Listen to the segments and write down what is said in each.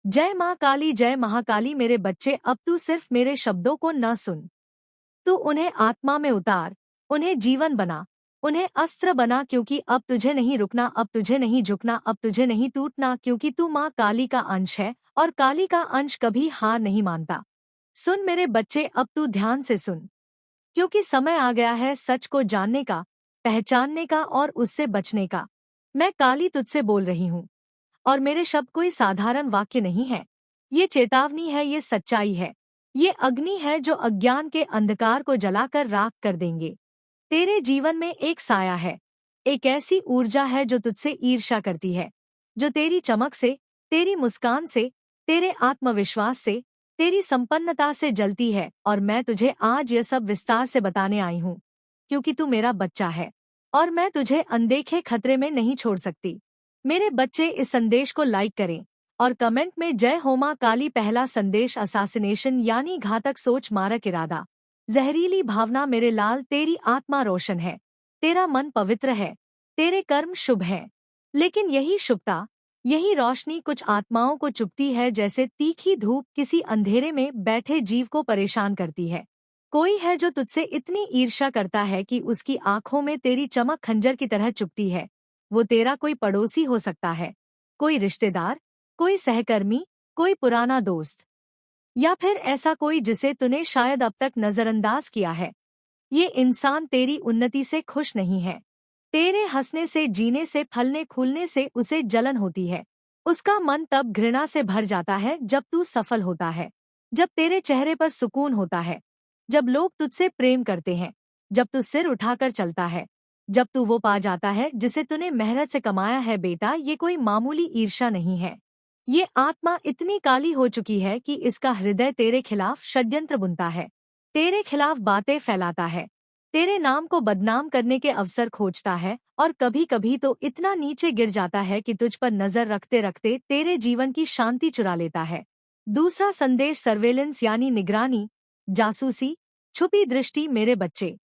जय माँ काली, जय महाकाली। मेरे बच्चे, अब तू सिर्फ मेरे शब्दों को न सुन, तू उन्हें आत्मा में उतार, उन्हें जीवन बना, उन्हें अस्त्र बना, क्योंकि अब तुझे नहीं रुकना, अब तुझे नहीं झुकना, अब तुझे नहीं टूटना, क्योंकि तू माँ काली का अंश है और काली का अंश कभी हार नहीं मानता। सुन मेरे बच्चे, अब तू ध्यान से सुन, क्योंकि समय आ गया है सच को जानने का, पहचानने का और उससे बचने का। मैं काली तुझसे बोल रही हूँ, और मेरे शब्द कोई साधारण वाक्य नहीं है। ये चेतावनी है, ये सच्चाई है, ये अग्नि है जो अज्ञान के अंधकार को जलाकर राख कर देंगे। तेरे जीवन में एक साया है, एक ऐसी ऊर्जा है जो तुझसे ईर्ष्या करती है, जो तेरी चमक से, तेरी मुस्कान से, तेरे आत्मविश्वास से, तेरी संपन्नता से जलती है। और मैं तुझे आज यह सब विस्तार से बताने आई हूँ, क्योंकि तू मेरा बच्चा है और मैं तुझे अनदेखे खतरे में नहीं छोड़ सकती। मेरे बच्चे, इस संदेश को लाइक करें और कमेंट में जय हो मां काली। पहला संदेश, असासिनेशन यानी घातक सोच, मारक इरादा, जहरीली भावना। मेरे लाल, तेरी आत्मा रोशन है, तेरा मन पवित्र है, तेरे कर्म शुभ हैं, लेकिन यही शुभता, यही रोशनी कुछ आत्माओं को चुभती है, जैसे तीखी धूप किसी अंधेरे में बैठे जीव को परेशान करती है। कोई है जो तुझसे इतनी ईर्ष्या करता है कि उसकी आंखों में तेरी चमक खंजर की तरह चुभती है। वो तेरा कोई पड़ोसी हो सकता है, कोई रिश्तेदार, कोई सहकर्मी, कोई पुराना दोस्त, या फिर ऐसा कोई जिसे तूने शायद अब तक नजरअंदाज किया है। ये इंसान तेरी उन्नति से खुश नहीं है। तेरे हंसने से, जीने से, फलने फूलने से उसे जलन होती है। उसका मन तब घृणा से भर जाता है जब तू सफल होता है, जब तेरे चेहरे पर सुकून होता है, जब लोग तुझसे प्रेम करते हैं, जब तू सिर उठाकर चलता है, जब तू वो पा जाता है जिसे तूने मेहनत से कमाया है। बेटा, ये कोई मामूली ईर्ष्या नहीं है। ये आत्मा इतनी काली हो चुकी है कि इसका हृदय तेरे खिलाफ षड्यंत्र बुनता है, तेरे खिलाफ बातें फैलाता है, तेरे नाम को बदनाम करने के अवसर खोजता है, और कभी कभी तो इतना नीचे गिर जाता है कि तुझ पर नजर रखते रखते तेरे जीवन की शांति चुरा लेता है। दूसरा संदेश, सर्वेलेंस यानी निगरानी, जासूसी, छुपी दृष्टि। मेरे बच्चे,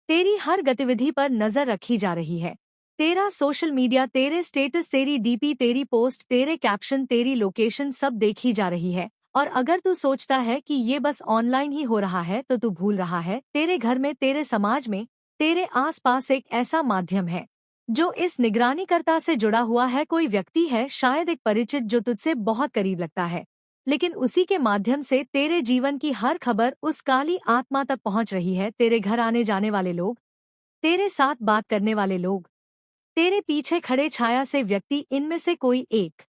तेरी हर गतिविधि पर नजर रखी जा रही है। तेरा सोशल मीडिया, तेरे स्टेटस, तेरी डीपी, तेरी पोस्ट, तेरे कैप्शन, तेरी लोकेशन, सब देखी जा रही है। और अगर तू सोचता है कि ये बस ऑनलाइन ही हो रहा है तो तू भूल रहा है। तेरे घर में, तेरे समाज में, तेरे आसपास एक ऐसा माध्यम है जो इस निगरानीकर्ता से जुड़ा हुआ है। कोई व्यक्ति है, शायद एक परिचित, जो तुझसे बहुत करीब लगता है, लेकिन उसी के माध्यम से तेरे जीवन की हर खबर उस काली आत्मा तक पहुंच रही है। तेरे घर आने जाने वाले लोग, तेरे साथ बात करने वाले लोग, तेरे पीछे खड़े छाया से व्यक्ति, इनमें से कोई एक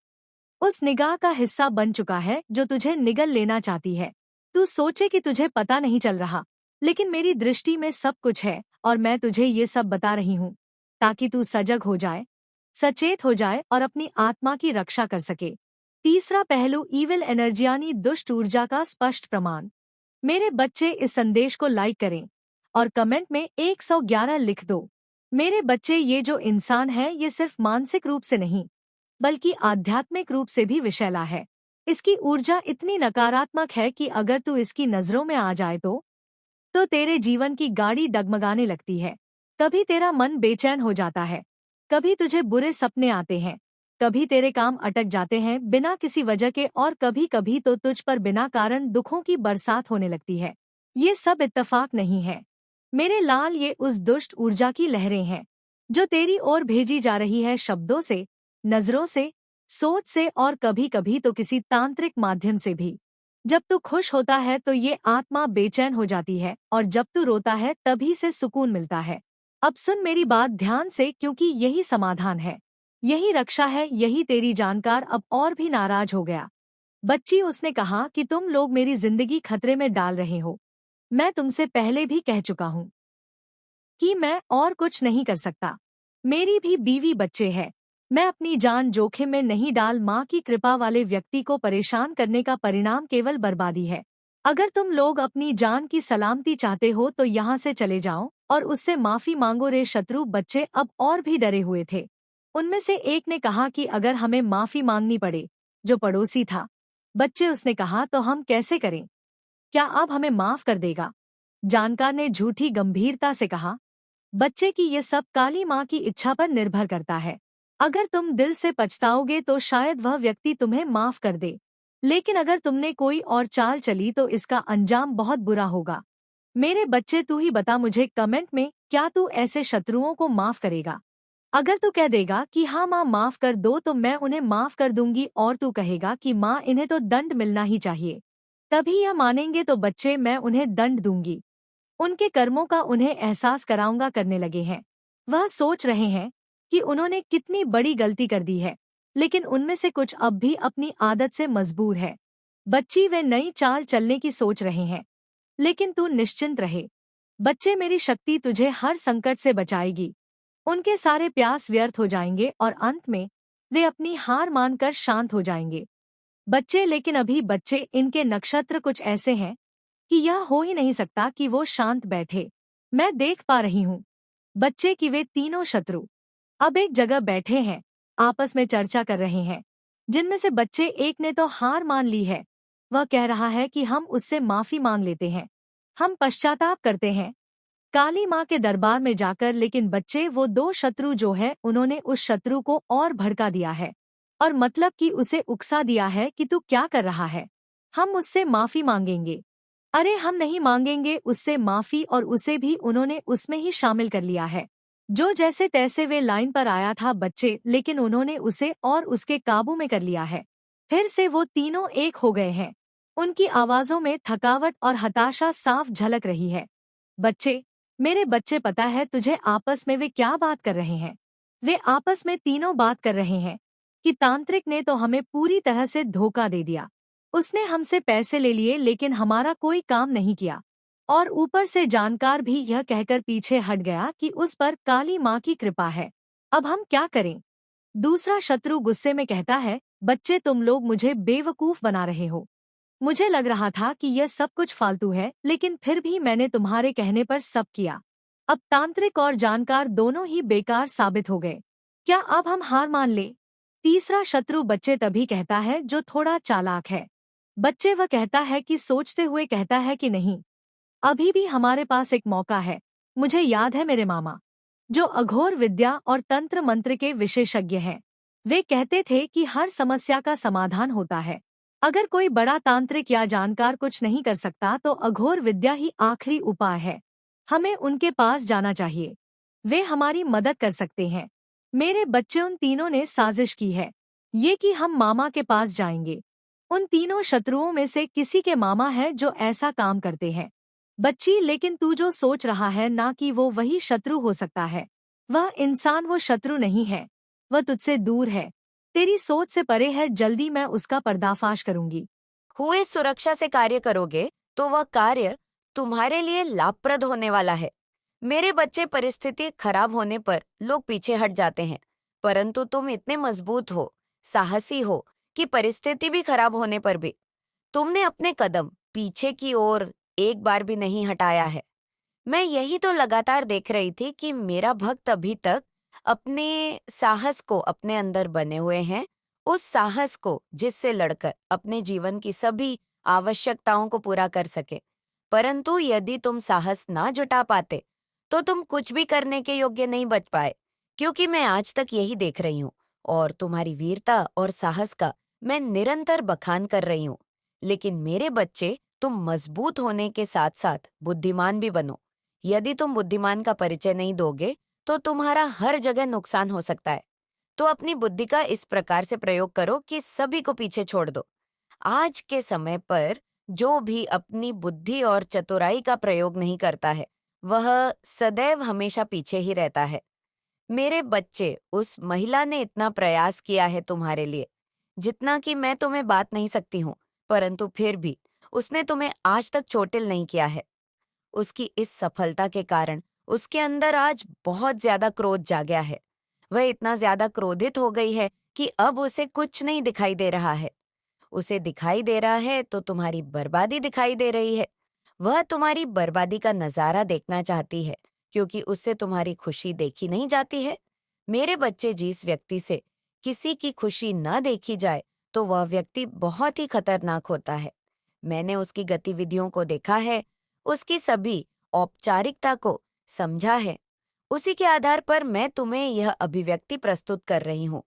उस निगाह का हिस्सा बन चुका है जो तुझे निगल लेना चाहती है। तू सोचे कि तुझे पता नहीं चल रहा, लेकिन मेरी दृष्टि में सब कुछ है, और मैं तुझे ये सब बता रही हूँ ताकि तू सजग हो जाए, सचेत हो जाए और अपनी आत्मा की रक्षा कर सके। तीसरा पहलू, ईविल एनर्जी यानी दुष्ट ऊर्जा का स्पष्ट प्रमाण। मेरे बच्चे, इस संदेश को लाइक करें और कमेंट में 111 लिख दो। मेरे बच्चे, ये जो इंसान है ये सिर्फ मानसिक रूप से नहीं बल्कि आध्यात्मिक रूप से भी विषैला है। इसकी ऊर्जा इतनी नकारात्मक है कि अगर तू इसकी नजरों में आ जाए तो तेरे जीवन की गाड़ी डगमगाने लगती है। कभी तेरा मन बेचैन हो जाता है, कभी तुझे बुरे सपने आते हैं, कभी तेरे काम अटक जाते हैं बिना किसी वजह के, और कभी कभी तो तुझ पर बिना कारण दुखों की बरसात होने लगती है। ये सब इत्तेफाक नहीं है मेरे लाल, ये उस दुष्ट ऊर्जा की लहरें हैं जो तेरी ओर भेजी जा रही है, शब्दों से, नजरों से, सोच से, और कभी कभी तो किसी तांत्रिक माध्यम से भी। जब तू खुश होता है तो ये आत्मा बेचैन हो जाती है, और जब तू रोता है तभी से सुकून मिलता है। अब सुन मेरी बात ध्यान से, क्योंकि यही समाधान है, यही रक्षा है, यही तेरी जानकार अब और भी नाराज हो गया। बच्ची, उसने कहा कि तुम लोग मेरी जिंदगी खतरे में डाल रहे हो। मैं तुमसे पहले भी कह चुका हूँ कि मैं और कुछ नहीं कर सकता। मेरी भी बीवी बच्चे हैं। मैं अपनी जान जोखिम में नहीं डाल। माँ की कृपा वाले व्यक्ति को परेशान करने का परिणाम केवल बर्बादी है। अगर तुम लोग अपनी जान की सलामती चाहते हो तो यहाँ से चले जाओ और उससे माफी मांगो। रे शत्रु बच्चे अब और भी डरे हुए थे। उनमें से एक ने कहा कि अगर हमें माफी मांगनी पड़े, जो पड़ोसी था। बच्चे, उसने कहा, तो हम कैसे करें? क्या अब हमें माफ कर देगा? जानकार ने झूठी गंभीरता से कहा, बच्चे की ये सब काली माँ की इच्छा पर निर्भर करता है। अगर तुम दिल से पछताओगे तो शायद वह व्यक्ति तुम्हें माफ कर दे। लेकिन अगर तुमने कोई और चाल चली तो इसका अंजाम बहुत बुरा होगा। मेरे बच्चे, तू ही बता मुझे कमेंट में, क्या तू ऐसे शत्रुओं को माफ करेगा? अगर तू कह देगा कि हाँ माँ माफ कर दो तो मैं उन्हें माफ कर दूंगी, और तू कहेगा कि माँ इन्हें तो दंड मिलना ही चाहिए, तभी यह मानेंगे तो बच्चे मैं उन्हें दंड दूंगी। उनके कर्मों का उन्हें एहसास कराऊंगा करने लगे हैं। वह सोच रहे हैं कि उन्होंने कितनी बड़ी गलती कर दी है, लेकिन उनमें से कुछ अब भी अपनी आदत से मजबूर है। बच्ची, वे नई चाल चलने की सोच रहे हैं, लेकिन तू निश्चिंत रहे। बच्चे, मेरी शक्ति तुझे हर संकट से बचाएगी। उनके सारे प्रयास व्यर्थ हो जाएंगे और अंत में वे अपनी हार मानकर शांत हो जाएंगे। बच्चे, लेकिन अभी बच्चे, इनके नक्षत्र कुछ ऐसे हैं कि यह हो ही नहीं सकता कि वो शांत बैठे। मैं देख पा रही हूँ बच्चे कि वे तीनों शत्रु अब एक जगह बैठे हैं, आपस में चर्चा कर रहे हैं। जिनमें से बच्चे एक ने तो हार मान ली है। वह कह रहा है कि हम उससे माफी मांग लेते हैं, हम पश्चाताप करते हैं काली माँ के दरबार में जाकर। लेकिन बच्चे, वो दो शत्रु जो है उन्होंने उस शत्रु को और भड़का दिया है, और मतलब कि उसे उकसा दिया है कि तू क्या कर रहा है, हम उससे माफी मांगेंगे। अरे हम नहीं मांगेंगे उससे माफी, और उसे भी उन्होंने उसमें ही शामिल कर लिया है। जो जैसे तैसे वे लाइन पर आया था बच्चे, लेकिन उन्होंने उसे और उसके काबू में कर लिया है। फिर से वो तीनों एक हो गए हैं। उनकी आवाजों में थकावट और हताशा साफ झलक रही है। बच्चे, मेरे बच्चे, पता है तुझे आपस में वे क्या बात कर रहे हैं? वे आपस में तीनों बात कर रहे हैं कि तांत्रिक ने तो हमें पूरी तरह से धोखा दे दिया। उसने हमसे पैसे ले लिए लेकिन हमारा कोई काम नहीं किया, और ऊपर से जानकार भी यह कहकर पीछे हट गया कि उस पर काली माँ की कृपा है। अब हम क्या करें? दूसरा शत्रु गुस्से में कहता है, बच्चे तुम लोग मुझे बेवकूफ बना रहे हो। मुझे लग रहा था कि यह सब कुछ फालतू है, लेकिन फिर भी मैंने तुम्हारे कहने पर सब किया। अब तांत्रिक और जानकार दोनों ही बेकार साबित हो गए। क्या अब हम हार मान ले? तीसरा शत्रु बच्चे तभी कहता है जो थोड़ा चालाक है। बच्चे, वह कहता है कि सोचते हुए कहता है कि नहीं, अभी भी हमारे पास एक मौका है। मुझे याद है मेरे मामा, जो अघोर विद्या और तंत्र मंत्र के विशेषज्ञ हैं, वे कहते थे कि हर समस्या का समाधान होता है। अगर कोई बड़ा तांत्रिक या जानकार कुछ नहीं कर सकता तो अघोर विद्या ही आखिरी उपाय है। हमें उनके पास जाना चाहिए, वे हमारी मदद कर सकते हैं। मेरे बच्चे, उन तीनों ने साजिश की है, ये कि हम मामा के पास जाएंगे। उन तीनों शत्रुओं में से किसी के मामा है जो ऐसा काम करते हैं। बच्ची, लेकिन तू जो सोच रहा है ना कि वो वही शत्रु हो सकता है, वह इंसान वो शत्रु नहीं है। वह तुझसे दूर है, तेरी सोच से परे है। जल्दी मैं उसका पर्दाफाश करूंगी। हुए सुरक्षा से कार्य करोगे तो वह कार्य तुम्हारे लिए लाभप्रद होने वाला है। मेरे बच्चे, परिस्थिति खराब होने पर लोग पीछे हट जाते हैं, परंतु तुम इतने मजबूत हो, साहसी हो कि परिस्थिति भी खराब होने पर भी तुमने अपने कदम पीछे की ओर एक बार भी नहीं हटाया है। मैं यही तो लगातार देख रही थी कि मेरा भक्त अभी तक अपने साहस को अपने अंदर बने हुए हैं, उस साहस को जिससे लड़कर अपने जीवन की सभी आवश्यकताओं को पूरा कर सके। परंतु यदि तुम साहस ना जुटा पाते तो तुम कुछ भी करने के योग्य नहीं बच पाए, क्योंकि मैं आज तक यही देख रही हूँ और तुम्हारी वीरता और साहस का मैं निरंतर बखान कर रही हूँ। लेकिन मेरे बच्चे, तुम मजबूत होने के साथ साथ बुद्धिमान भी बनो। यदि तुम बुद्धिमान का परिचय नहीं दोगे तो तुम्हारा हर जगह नुकसान हो सकता है। तो अपनी बुद्धि का इस प्रकार से प्रयोग करो कि सभी को पीछे छोड़ दो। आज के समय पर जो भी अपनी बुद्धि और चतुराई का प्रयोग नहीं करता है, वह सदैव हमेशा पीछे ही रहता है। मेरे बच्चे, उस महिला ने इतना प्रयास किया है तुम्हारे लिए, जितना कि मैं तुम्हें बात नहीं सकती हूँ, परंतु फिर भी उसने तुम्हें आज तक चोटिल नहीं किया है। उसकी इस सफलता के कारण उसके अंदर आज बहुत ज्यादा क्रोध जागया है। वह इतना ज्यादा क्रोधित हो गई है कि अब उसे कुछ नहीं दिखाई दे रहा है। उसे दिखाई दे रहा है तो तुम्हारी बर्बादी दिखाई दे रही है। वह तुम्हारी बर्बादी का नजारा देखना चाहती है, क्योंकि उससे तुम्हारी खुशी देखी नहीं जाती है। मेरे बच्चे, जिस व्यक्ति से किसी की खुशी न देखी जाए तो वह व्यक्ति बहुत ही खतरनाक होता है। मैंने उसकी गतिविधियों को देखा है, उसकी सभी औपचारिकता को समझा है। उसी के आधार पर मैं तुम्हें यह अभिव्यक्ति प्रस्तुत कर रही हूँ,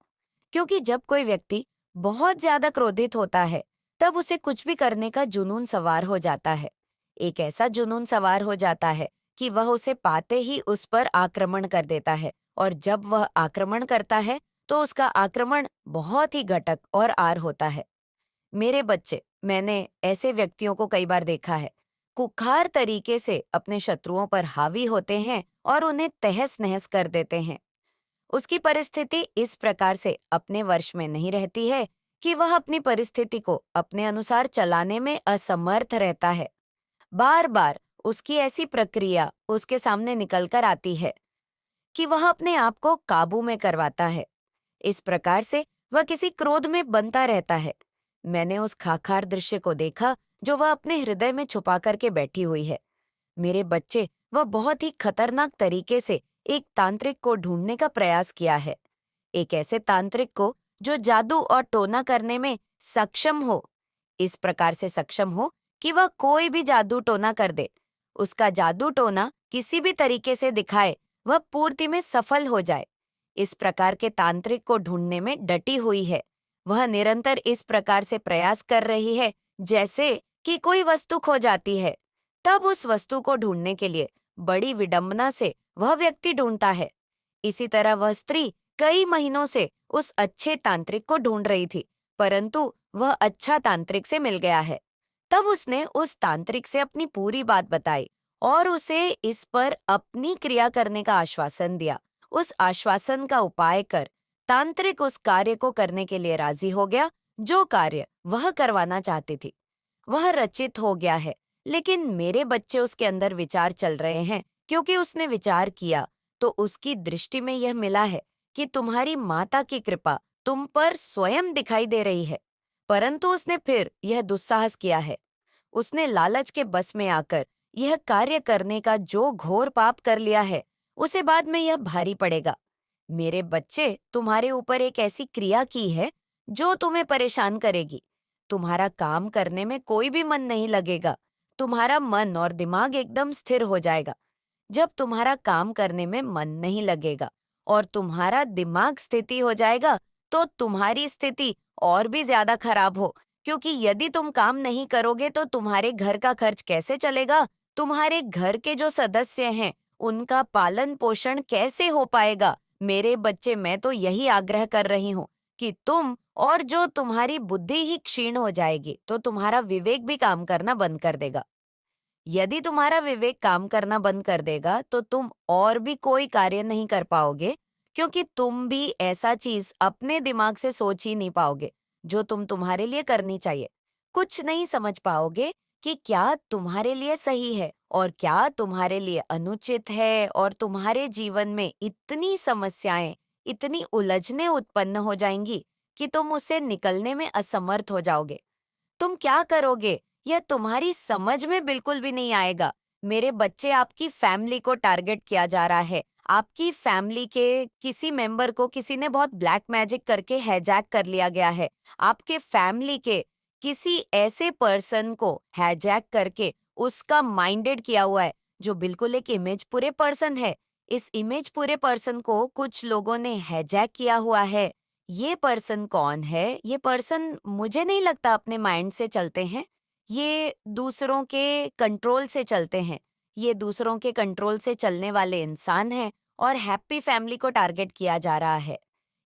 क्योंकि जब कोई व्यक्ति बहुत ज्यादा क्रोधित होता है तब उसे कुछ भी करने का जुनून सवार हो जाता है। एक ऐसा जुनून सवार हो जाता है कि वह उसे पाते ही उस पर आक्रमण कर देता है, और जब वह आक्रमण करता है तो उसका आक्रमण बहुत ही घटक और आर होता है। मेरे बच्चे, मैंने ऐसे व्यक्तियों को कई बार देखा है, कुख्यात तरीके से अपने शत्रुओं पर हावी होते हैं और उन्हें तहस-नहस कर देते हैं। उसकी परिस्थिति इस प्रकार से अपने वश में नहीं रहती है कि वह अपनी परिस्थिति को अपने अनुसार चलाने में असमर्थ रहता है। बार बार उसकी ऐसी प्रक्रिया उसके सामने निकल कर आती है कि वह अपने आप को काबू में करवाता है। इस प्रकार से वह किसी क्रोध में बनता रहता है। मैंने उस खाखार दृश्य को देखा जो वह अपने हृदय में छुपा करके बैठी हुई है। मेरे बच्चे, वह बहुत ही खतरनाक तरीके से एक तांत्रिक को ढूंढने का प्रयास किया है। एक ऐसे तांत्रिक को जो जादू और टोना करने में सक्षम हो, इस प्रकार से सक्षम हो कि वह कोई भी जादू टोना कर दे, उसका जादू टोना किसी भी तरीके से दिखाए, वह पूर्ति में सफल हो जाए। इस प्रकार के तांत्रिक को ढूंढने में डटी हुई है। वह निरंतर इस प्रकार से प्रयास कर रही है जैसे कि कोई वस्तु खो जाती है, तब उस वस्तु को ढूंढने के लिए बड़ी विडंबना से वह व्यक्ति ढूंढता है। इसी तरह वह स्त्री कई महीनों से उस अच्छे तांत्रिक को ढूंढ रही थी, परंतु वह अच्छा तांत्रिक से मिल गया है। तब उसने उस तांत्रिक से अपनी पूरी बात बताई और उसे इस पर अपनी क्रिया करने का आश्वासन दिया। उस आश्वासन का उपाय कर तांत्रिक उस कार्य को करने के लिए राजी हो गया जो कार्य वह करवाना चाहती थी। वह रचित हो गया है, लेकिन मेरे बच्चे, उसके अंदर विचार चल रहे हैं, क्योंकि उसने विचार किया तो उसकी दृष्टि में यह मिला है कि तुम्हारी माता की कृपा तुम पर स्वयं दिखाई दे रही है। परंतु उसने फिर यह दुस्साहस किया है। उसने लालच के बस में आकर यह कार्य करने का जो घोर पाप कर लिया है, उसे बाद में यह भारी पड़ेगा। मेरे बच्चे, तुम्हारे ऊपर एक ऐसी क्रिया की है जो तुम्हें परेशान करेगी। तुम्हारा काम करने में कोई भी मन नहीं लगेगा। तुम्हारा मन और दिमाग एकदम स्थिर हो जाएगा। जब तुम्हारा काम करने में मन नहीं लगेगा और तुम्हारा दिमाग स्थिति हो जाएगा, तो तुम्हारी स्थिति और भी ज्यादा खराब हो, क्योंकि यदि तुम काम नहीं करोगे तो तुम्हारे घर का खर्च कैसे चलेगा? तुम्हारे घर के जो सदस्य हैं, उनका पालन पोषण कैसे हो पाएगा? मेरे बच्चे, मैं तो यही आग्रह कर रही हूँ कि तुम, और जो तुम्हारी बुद्धि ही क्षीण हो जाएगी, तो तुम्हारा विवेक भी काम करना बंद कर देगा। यदि तुम्हारा विवेक काम करना बंद कर देगा तो तुम और भी कोई कार्य नहीं कर पाओगे, क्योंकि तुम भी ऐसा चीज अपने दिमाग से सोच ही नहीं पाओगे जो तुम्हारे लिए करनी चाहिए। कुछ नहीं समझ पाओगे कि क्या तुम्हारे लिए सही है और क्या तुम्हारे लिए अनुचित है, और तुम्हारे जीवन में इतनी समस्याएं, इतनी उलझनें उत्पन्न हो जाएंगी कि तुम उससे निकलने में असमर्थ हो जाओगे। तुम क्या करोगे, यह तुम्हारी समझ में बिल्कुल भी नहीं आएगा। मेरे बच्चे, आपकी फैमिली को टारगेट किया जा रहा है। आपकी फैमिली के किसी मेंबर को किसी ने बहुत ब्लैक मैजिक करके हैजैक कर लिया गया है। आपके फैमिली के किसी ऐसे पर्सन को हैजैक करके उसका माइंडेड किया हुआ है, जो बिल्कुल एक इमेज पूरे पर्सन है। इस इमेज पूरे पर्सन को कुछ लोगों ने हैजैक किया हुआ है। ये पर्सन कौन है? ये पर्सन मुझे नहीं लगता अपने माइंड से चलते हैं। ये दूसरों के कंट्रोल से चलते हैं। ये दूसरों के कंट्रोल से चलने वाले इंसान हैं, और हैप्पी फैमिली को टारगेट किया जा रहा है।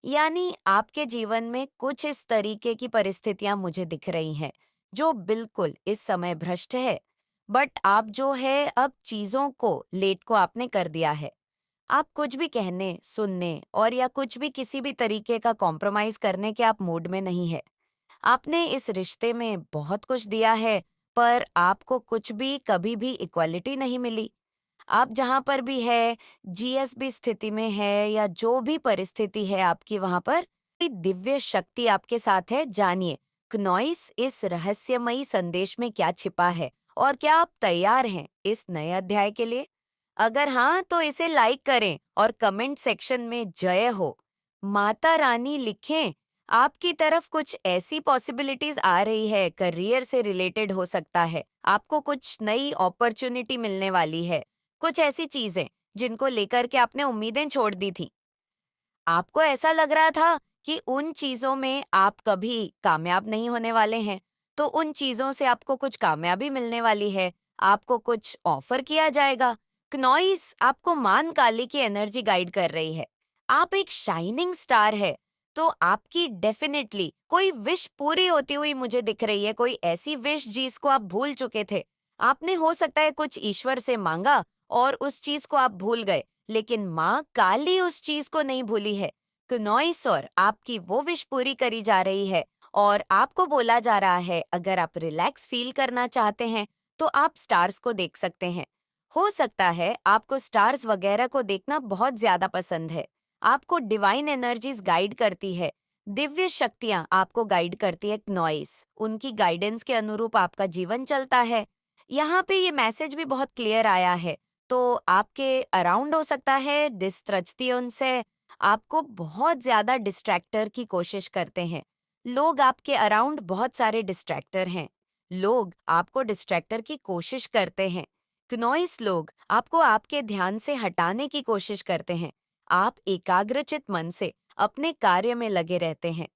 यानी आपके जीवन में कुछ इस तरीके की परिस्थितियां मुझे दिख रही हैं, जो बिल्कुल इस समय भ्रष्ट है। बट आप जो है, अब चीजों को लेट को आपने कर दिया है। आप कुछ भी कहने, सुनने और या कुछ भी किसी भी तरीके का कॉम्प्रोमाइज करने के आप मूड में नहीं है। आपने इस रिश्ते में बहुत कुछ दिया है, पर आपको कुछ भी कभी भी इक्वालिटी नहीं मिली। आप जहाँ पर भी है, जीएसबी स्थिति में है या जो भी परिस्थिति है आपकी, वहाँ पर कोई दिव्य शक्ति आपके साथ है। जानिए क्नोइस इस रहस्यमयी संदेश में क्या छिपा है, और क्या आप तैयार हैं इस नए अध्याय के लिए? अगर हाँ, तो इसे लाइक करें और कमेंट सेक्शन में जय हो, माता रानी लिखें। आपकी तरफ कुछ ऐसी पॉसिबिलिटीज आ रही है, करियर से रिलेटेड हो सकता है, आपको कुछ नई अपॉर्चुनिटी मिलने वाली है, कुछ ऐसी चीजें जिनको लेकर के आपने उम्मीदें छोड़ दी थी। आपको ऐसा लग रहा था कि उन चीजों में आप कभी कामयाब नहीं होने वाले हैं, तो उन चीजों से आपको कुछ कामयाबी मिलने वाली है, आपको कुछ ऑफर किया जाएगा। क्नॉइस आपको मान काली की एनर्जी गाइड कर रही है। आप एक शाइनिंग स्टार है, तो आपकी डेफिनेटली कोई विश पूरी होती हुई मुझे दिख रही है, कोई ऐसी विश जिसको आप भूल चुके थे। आपने हो सकता है कुछ ईश्वर से मांगा और उस चीज को आप भूल गए, लेकिन माँ काली उस चीज को नहीं भूली है। क्नॉइस और आपकी वो विश पूरी करी जा रही है और आपको बोला जा रहा है अगर आप रिलैक्स फील करना चाहते हैं तो आप स्टार्स को देख सकते हैं। हो सकता है आपको स्टार्स वगैरह को देखना बहुत ज्यादा पसंद है। आपको डिवाइन एनर्जीज गाइड करती है, दिव्य शक्तियां आपको गाइड करती है क्नॉइस। उनकी गाइडेंस के अनुरूप आपका जीवन चलता है। यहाँ पे ये मैसेज भी बहुत क्लियर आया है, तो आपके अराउंड हो सकता है डिस्त्रचतियों से आपको बहुत ज्यादा डिस्ट्रैक्टर की कोशिश करते हैं। लोग आपके अराउंड बहुत सारे डिस्ट्रैक्टर हैं। लोग आपको डिस्ट्रैक्टर की कोशिश करते हैं। क्नॉइस लोग आपको आपके ध्यान से हटाने की कोशिश करते हैं। आप एकाग्रचित मन से अपने कार्य में लगे रहते हैं।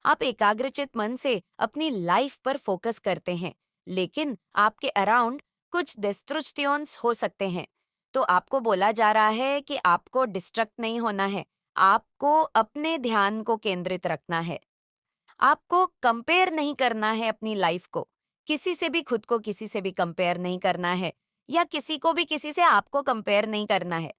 आप एकाग्रचित मन से अपनी लाइफ पर फोकस करते हैं, लेकिन आपके अराउंड कुछ डिस्ट्रक्शंस हो सकते हैं। तो आपको बोला जा रहा है कि आपको डिस्ट्रक्ट नहीं होना है, आपको अपने ध्यान को केंद्रित रखना है। आपको कंपेयर नहीं करना है अपनी लाइफ को, किसी से भी खुद को किसी से भी कंपेयर नहीं करना है, या किसी को भी किसी से आपको कंपेयर नहीं करना है।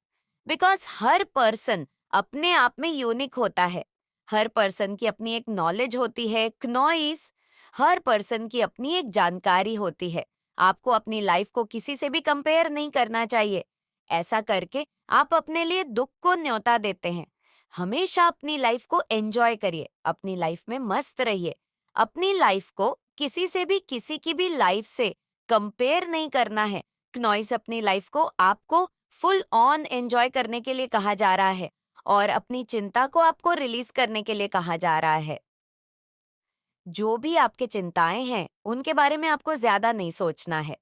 बिकॉज हर पर्सन अपने आप में यूनिक होता है। हर पर्सन की अपनी एक नॉलेज होती है क्नॉइस। हर पर्सन की अपनी एक जानकारी होती है। आपको अपनी लाइफ को किसी से भी कंपेयर नहीं करना चाहिए। ऐसा करके आप अपने लिए दुख को न्योता देते हैं। हमेशा अपनी लाइफ को एंजॉय करिए, अपनी लाइफ में मस्त रहिए। अपनी लाइफ को किसी से भी किसी की भी लाइफ से कंपेयर नहीं करना है। क्नॉइस अपनी लाइफ को आपको फुल ऑन एंजॉय करने के लिए कहा जा रहा है और अपनी चिंता को आपको रिलीज करने के लिए कहा जा रहा है। जो भी आपके चिंताएं हैं उनके बारे में आपको ज्यादा नहीं सोचना है।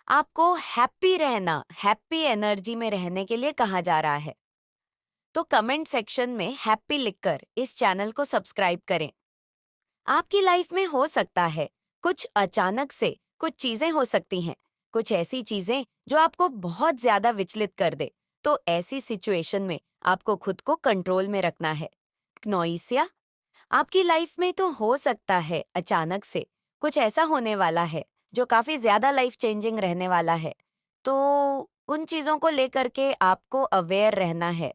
आपको हैप्पी रहना, हैप्पी एनर्जी में रहने के लिए कहा जा रहा है। तो कमेंट सेक्शन में हैप्पी लिखकर इस चैनल को सब्सक्राइब करें। आपकी लाइफ में हो सकता है कुछ अचानक से कुछ चीजें हो सकती हैं, कुछ ऐसी चीजें जो आपको बहुत ज्यादा विचलित कर दे। तो ऐसी सिचुएशन में आपको खुद को कंट्रोल में रखना है। क्नोइसिया, आपकी लाइफ में तो हो सकता है अचानक से कुछ ऐसा होने वाला है जो काफी ज्यादा लाइफ चेंजिंग रहने वाला है। तो उन चीजों को लेकर के आपको अवेयर रहना है।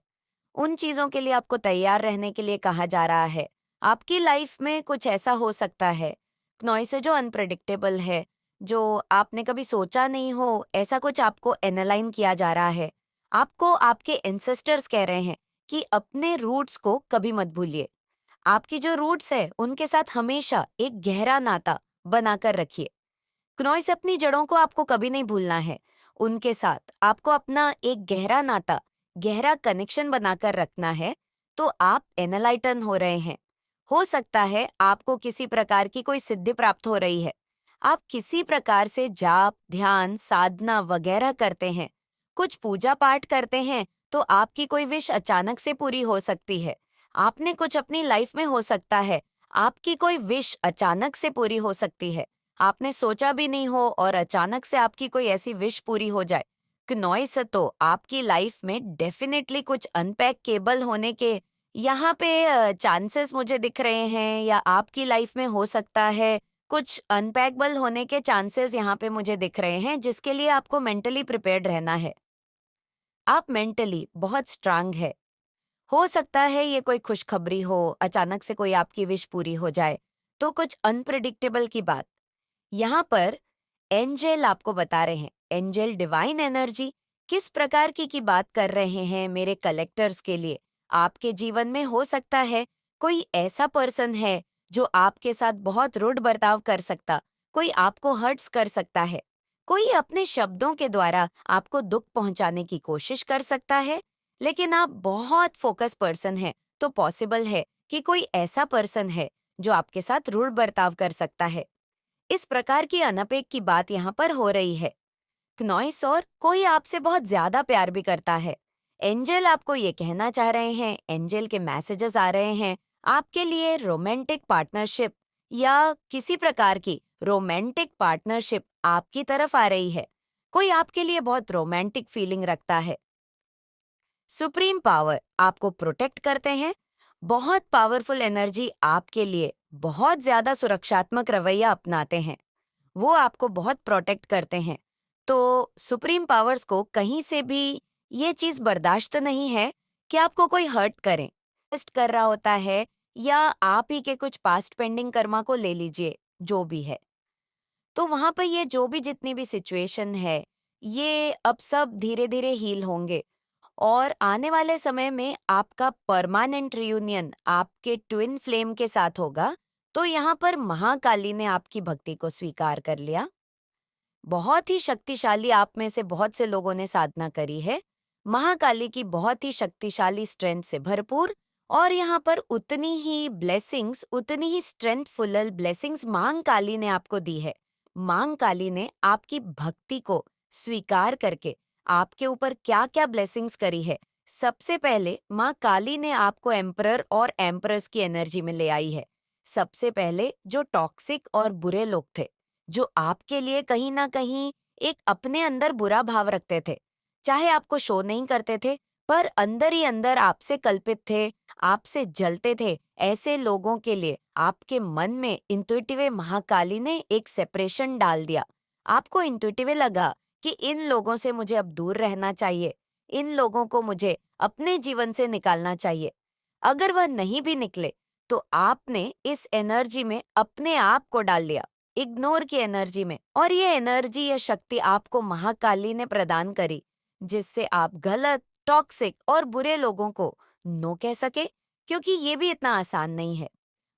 उन चीजों के लिए आपको तैयार रहने के लिए कहा जा रहा है। आपकी लाइफ में कुछ ऐसा हो सकता है नॉइस जो अनप्रेडिक्टेबल है, जो आपने कभी सोचा नहीं हो, ऐसा कुछ आपको एनालाइन किया जा रहा है। आपको आपके एंसेस्टर्स कह रहे हैं कि अपने रूट्स को कभी मत भूलिए। आपकी जो रूट्स है उनके साथ हमेशा एक गहरा नाता बनाकर रखिए। क्नॉइस अपनी जड़ों को आपको कभी नहीं भूलना है। उनके साथ आपको अपना एक गहरा नाता, गहरा कनेक्शन बनाकर रखना है। तो आप एनलाइटन हो रहे हैं। हो सकता है आपको किसी प्रकार की कोई सिद्धि प्राप्त हो रही है। आप किसी प्रकार से जाप, ध्यान, साधना वगैरह करते हैं, कुछ पूजा पाठ करते हैं, तो आपकी कोई विश अचानक से पूरी हो सकती है। आपने कुछ अपनी लाइफ में हो सकता है, आपकी कोई विश अचानक से पूरी हो सकती है। आपने सोचा भी नहीं हो और अचानक से आपकी कोई ऐसी विश पूरी हो जाए। नॉइस तो आपकी लाइफ में डेफिनेटली कुछ अनपैक केबल होने के यहाँ पे चांसेस मुझे दिख रहे हैं, या आपकी लाइफ में हो सकता है कुछ अनपैकेबल होने के चांसेस यहाँ पे मुझे दिख रहे हैं, जिसके लिए आपको मेंटली प्रिपेयर्ड रहना है। आप मेंटली बहुत स्ट्रांग है। हो सकता है ये कोई खुशखबरी हो, अचानक से कोई आपकी विश पूरी हो जाए, तो कुछ अनप्रिडिक्टेबल की बात। यहाँ पर एंजल आपको बता रहे हैं, एंजल डिवाइन एनर्जी किस प्रकार की बात कर रहे हैं मेरे कलेक्टर्स के लिए। आपके जीवन में हो सकता है कोई ऐसा पर्सन है जो आपके साथ बहुत रूड बर्ताव कर सकता, कोई आपको हर्ट्स कर सकता है, कोई अपने शब्दों के द्वारा आपको दुख पहुंचाने की कोशिश कर सकता है। लेकिन आप बहुत फोकस पर्सन है, तो पॉसिबल है कि कोई ऐसा पर्सन है जो आपके साथ रूड बर्ताव कर सकता है। इस प्रकार की अनपेक की बात यहाँ पर हो रही है। क्नॉइस और कोई आपसे बहुत ज्यादा प्यार भी करता है। एंजल आपको ये कहना चाह रहे हैं, एंजल के मैसेजेस आ रहे हैं आपके लिए रोमांटिक पार्टनरशिप या किसी प्रकार की रोमांटिक पार्टनरशिप आपकी तरफ आ रही है, कोई आपके लिए बहुत रोमांटिक फीलिंग रखता है। सुप्रीम पावर आपको प्रोटेक्ट करते हैं, बहुत पावरफुल एनर्जी आपके लिए बहुत ज्यादा सुरक्षात्मक रवैया अपनाते हैं, वो आपको बहुत प्रोटेक्ट करते हैं। तो सुप्रीम पावर्स को कहीं से भी ये चीज बर्दाश्त नहीं है कि आपको कोई हर्ट करे, टेस्ट कर रहा होता है, या आप ही के कुछ पास्ट पेंडिंग कर्मा को ले लीजिए, जो भी है। तो वहां पर ये जो भी जितनी भी सिचुएशन है, ये अब सब धीरे धीरे हील होंगे, और आने वाले समय में आपका परमानेंट रियूनियन आपके ट्विन फ्लेम के साथ होगा। तो यहाँ पर महाकाली ने आपकी भक्ति को स्वीकार कर लिया। बहुत ही शक्तिशाली, आप में से बहुत से लोगों ने साधना करी है महाकाली की, बहुत ही शक्तिशाली स्ट्रेंथ से भरपूर। और यहाँ पर उतनी ही ब्लेसिंग्स, उतनी ही स्ट्रेंथफुल ब्लेसिंग्स मां काली ने आपको दी है। मां काली ने आपकी भक्ति को स्वीकार करके आपके ऊपर क्या क्या ब्लेसिंग्स करी है। सबसे पहले मां काली ने आपको एम्परर और एम्परस की एनर्जी में ले आई है। सबसे पहले जो टॉक्सिक और बुरे लोग थे, जो आपके लिए कहीं ना कहीं एक अपने अंदर बुरा भाव रखते थे, चाहे आपको शो नहीं करते थे, पर अंदर ही अंदर आपसे कल्पित थे, आपसे जलते थे, ऐसे लोगों के लिए आपके मन में इंट्यूटिव महाकाली ने एक सेपरेशन डाल दिया। आपको इंट्यूटिव लगा कि इन लोगों से मुझे अब दूर रहना चाहिए, इन लोगों को मुझे अपने जीवन से निकालना चाहिए। अगर वह नहीं भी निकले तो आपने इस एनर्जी में अपने आप को डाल लिया, इग्नोर की एनर्जी में, और ये एनर्जी, ये शक्ति आपको महाकाली ने प्रदान करी, जिससे आप गलत, टॉक्सिक और बुरे लोगों को नो कह सके, क्योंकि ये भी इतना आसान नहीं है।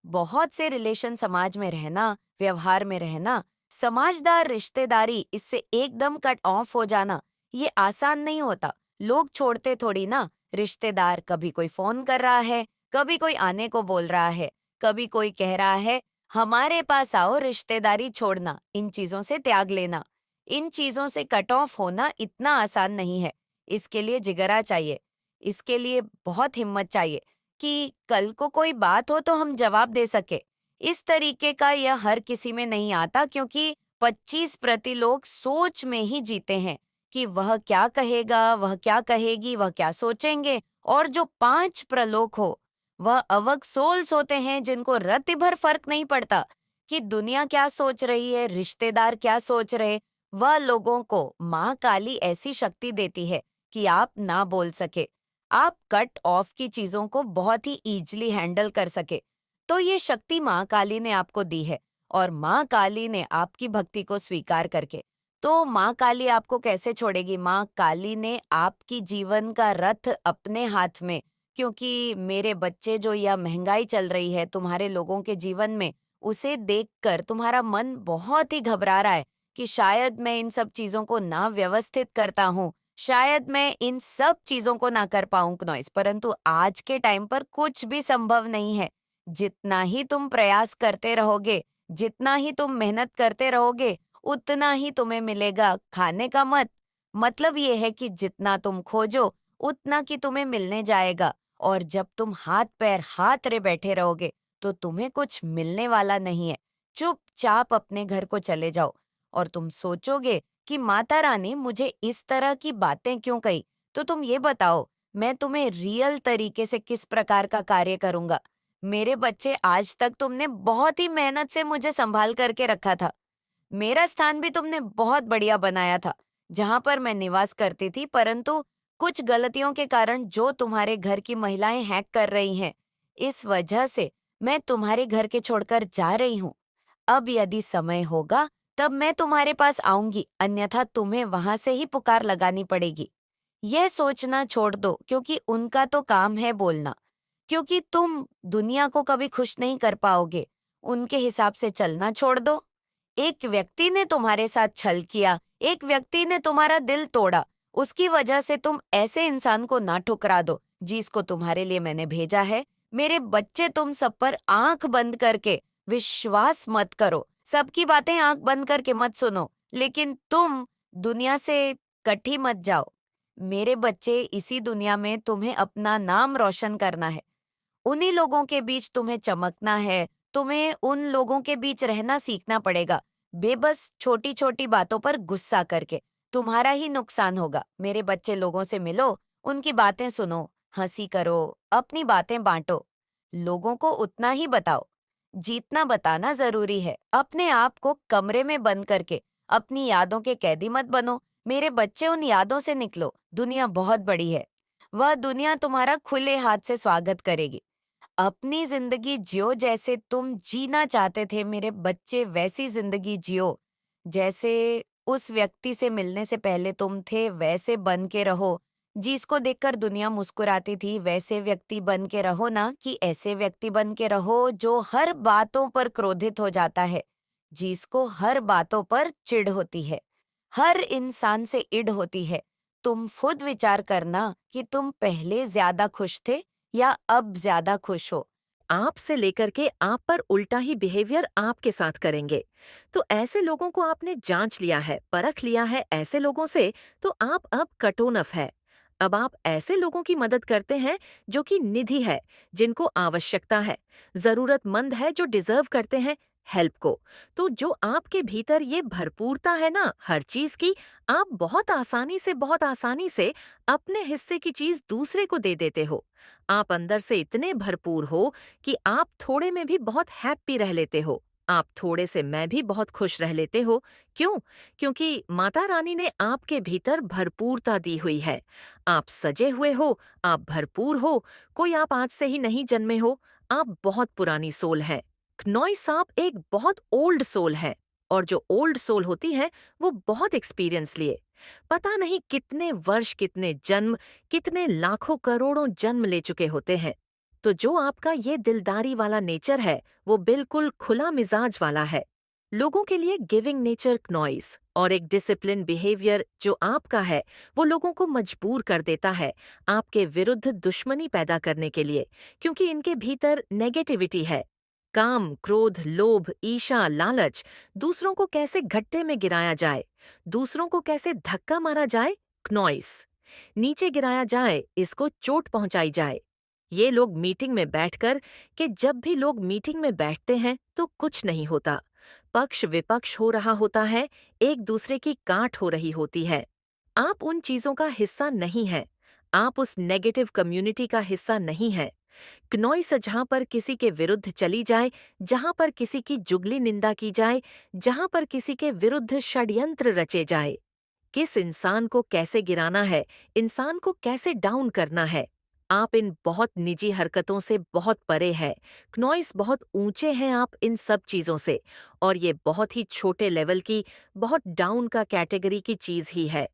बहुत से रिलेशन समाज में रहना, व्यवहार में रहना, समाजदार रिश्तेदारी, इससे एकदम कट ऑफ हो जाना, ये आसान नहीं होता। लोग छोड़ते थोड़ी ना। रिश्तेदार, कभी कोई फोन कर रहा है, कभी कोई आने को बोल रहा है, कभी कोई कह रहा है हमारे पास आओ, रिश्तेदारी छोड़ना, इन चीजों से त्याग लेना। इन चीजों से कट ऑफ होना इतना आसान नहीं है। इसके लिए जिगरा चाहिए, इसके लिए बहुत हिम्मत चाहिए कि कल को कोई बात हो तो हम जवाब दे सके। इस तरीके का यह हर किसी में नहीं आता, क्योंकि 25% लोग सोच में ही जीते हैं कि वह क्या कहेगा, वह क्या कहेगी, वह क्या सोचेंगे। और जो 5 प्रलोक हो, वह अवग सोल्स होते हैं, जिनको रत्ती भर फर्क नहीं पड़ता कि दुनिया क्या सोच रही है, रिश्तेदार क्या सोच रहे। वह लोगों को माँ काली ऐसी शक्ति देती है कि आप ना बोल सके, आप कट ऑफ की चीजों को बहुत ही इजीली हैंडल कर सके। तो ये शक्ति माँ काली ने आपको दी है, और माँ काली ने आपकी भक्ति को स्वीकार करके, तो माँ काली आपको कैसे छोड़ेगी। माँ काली ने आपकी जीवन का रथ अपने हाथ में, क्योंकि मेरे बच्चे, जो यह महंगाई चल रही है तुम्हारे लोगों के जीवन में, उसे देखकर तुम्हारा मन बहुत ही घबरा रहा है कि शायद मैं इन सब चीजों को ना व्यवस्थित करता हूँ, शायद मैं इन सब चीजों को ना कर पाऊं नॉइस। परंतु आज के टाइम पर कुछ भी संभव नहीं है। जितना ही तुम प्रयास करते रहोगे, जितना ही तुम मेहनत करते रहोगे, उतना ही तुम्हें मिलेगा। खाने का मतलब ये है कि जितना तुम खोजो, उतना की तुम्हें मिलने जाएगा। और जब तुम हाथ पैर हाथ रे बैठे रहोगे, तो तुम्हें कुछ मिलने वाला नहीं है। चुपचाप अपने घर को चले जाओ, और तुम सोचोगे कि माता रानी मुझे इस तरह की बातें क्यों कही। तो तुम ये बताओ, मैं तुम्हें रियल तरीके से किस प्रकार का कार्य करूंगा। मेरे बच्चे, आज तक तुमने बहुत ही मेहनत से मुझे संभाल करके रखा था। मेरा स्थान भी तुमने बहुत बढ़िया बनाया था, जहां पर मैं निवास करती थी। परंतु कुछ गलतियों के कारण जो तुम्हारे घर की महिलाएं हैक कर रही हैं, इस वजह से मैं तुम्हारे घर के छोड़कर जा रही हूँ। अब यदि समय होगा तब मैं तुम्हारे पास आऊंगी, अन्यथा तुम्हें वहां से ही पुकार लगानी पड़ेगी। यह सोचना छोड़ दो, क्योंकि उनका तो काम है बोलना, क्योंकि तुम दुनिया को कभी खुश नहीं कर पाओगे। उनके हिसाब से चलना छोड़ दो। एक व्यक्ति ने तुम्हारे साथ छल किया, एक व्यक्ति ने तुम्हारा दिल तोड़ा, उसकी वजह से तुम ऐसे इंसान को ना ठुकरा दो जिसको तुम्हारे लिए मैंने भेजा है। मेरे बच्चे, तुम सब पर आंख बंद करके विश्वास मत करो, सबकी बातें आंख बंद करके मत सुनो, लेकिन तुम दुनिया से कटी मत जाओ। मेरे बच्चे, इसी दुनिया में तुम्हें अपना नाम रोशन करना है, उन्हीं लोगों के बीच तुम्हें चमकना है, तुम्हें उन लोगों के बीच रहना सीखना पड़ेगा, बेबस छोटी छोटी बातों पर गुस्सा करके। तुम्हारा ही नुकसान होगा। मेरे बच्चे लोगों से मिलो, उनकी बातें सुनो, हंसी करो, अपनी बातें बांटो। लोगों को उतना ही बताओ जितना बताना जरूरी है। अपने आप को कमरे में बंद करके अपनी यादों के कैदी मत बनो। मेरे बच्चे, उन यादों से निकलो। दुनिया बहुत बड़ी है। वह दुनिया तुम्हारा खुले हाथ से स्वागत करेगी। अपनी जिंदगी जियो जैसे तुम जीना चाहते थे मेरे बच्चे, वैसी जिंदगी जियो। जैसे उस व्यक्ति से मिलने से पहले तुम थे, वैसे बन के रहो। जिसको देखकर दुनिया मुस्कुराती थी, वैसे व्यक्ति बन के रहो ना, कि ऐसे व्यक्ति बन के रहो जो हर बातों पर क्रोधित हो जाता है, जिसको हर बातों पर चिढ़ होती है, हर इंसान से इढ़ होती है। तुम खुद विचार करना कि तुम पहले ज्यादा खुश थे या अब ज्यादा खुश हो। आप से लेकर के आप पर उल्टा ही बिहेवियर आपके साथ करेंगे। तो ऐसे लोगों को आपने जांच लिया है, परख लिया है ऐसे लोगों से, तो आप अब कटोनफ है। अब आप ऐसे लोगों की मदद करते हैं जो कि निधि है, जिनको आवश्यकता है, जरूरतमंद है, जो डिजर्व करते हैं हेल्प को। तो जो आपके भीतर ये भरपूरता है ना हर चीज की, आप बहुत आसानी से अपने हिस्से की चीज दूसरे को दे देते हो। आप अंदर से इतने भरपूर हो कि आप थोड़े में भी बहुत हैप्पी रह लेते हो। आप थोड़े से मैं भी बहुत खुश रह लेते हो। क्यों? क्योंकि माता रानी ने आपके भीतर भरपूरता दी हुई है। आप सजे हुए हो, आप भरपूर हो। कोई आप आज से ही नहीं जन्मे हो, आप बहुत पुरानी सोल है। क्नोई सांप एक बहुत ओल्ड सोल है, और जो ओल्ड सोल होती है वो बहुत एक्सपीरियंस लिए, पता नहीं कितने वर्ष, कितने जन्म, कितने लाखों करोड़ों जन्म ले चुके होते हैं। तो जो आपका ये दिलदारी वाला नेचर है वो बिल्कुल खुला मिजाज वाला है। लोगों के लिए गिविंग नेचर क्नॉइस और एक डिसिप्लिन बिहेवियर जो आपका है, वो लोगों को मजबूर कर देता है आपके विरुद्ध दुश्मनी पैदा करने के लिए, क्योंकि इनके भीतर नेगेटिविटी है। काम, क्रोध, लोभ, ईर्ष्या, लालच, दूसरों को कैसे घट्टे में गिराया जाए, दूसरों को कैसे धक्का मारा जाए, क्नॉइस, नीचे गिराया जाए, इसको चोट पहुंचाई जाए। ये लोग मीटिंग में बैठकर कि जब भी लोग मीटिंग में बैठते हैं तो कुछ नहीं होता, पक्ष विपक्ष हो रहा होता है, एक दूसरे की काट हो रही होती है। आप उन चीजों का हिस्सा नहीं हैं, आप उस नेगेटिव कम्युनिटी का हिस्सा नहीं हैं। क्नोइस जहां पर किसी के विरुद्ध चली जाए, जहां पर किसी की जुगली निंदा की जाए, जहां पर किसी के विरुद्ध षड्यंत्र रचे जाए, किस इंसान को कैसे गिराना है, इंसान को कैसे डाउन करना है, आप इन बहुत निजी हरकतों से बहुत परे है। क्नोइस बहुत ऊंचे हैं आप इन सब चीजों से, और ये बहुत ही छोटे लेवल की, बहुत डाउन का कैटेगरी की चीज ही है।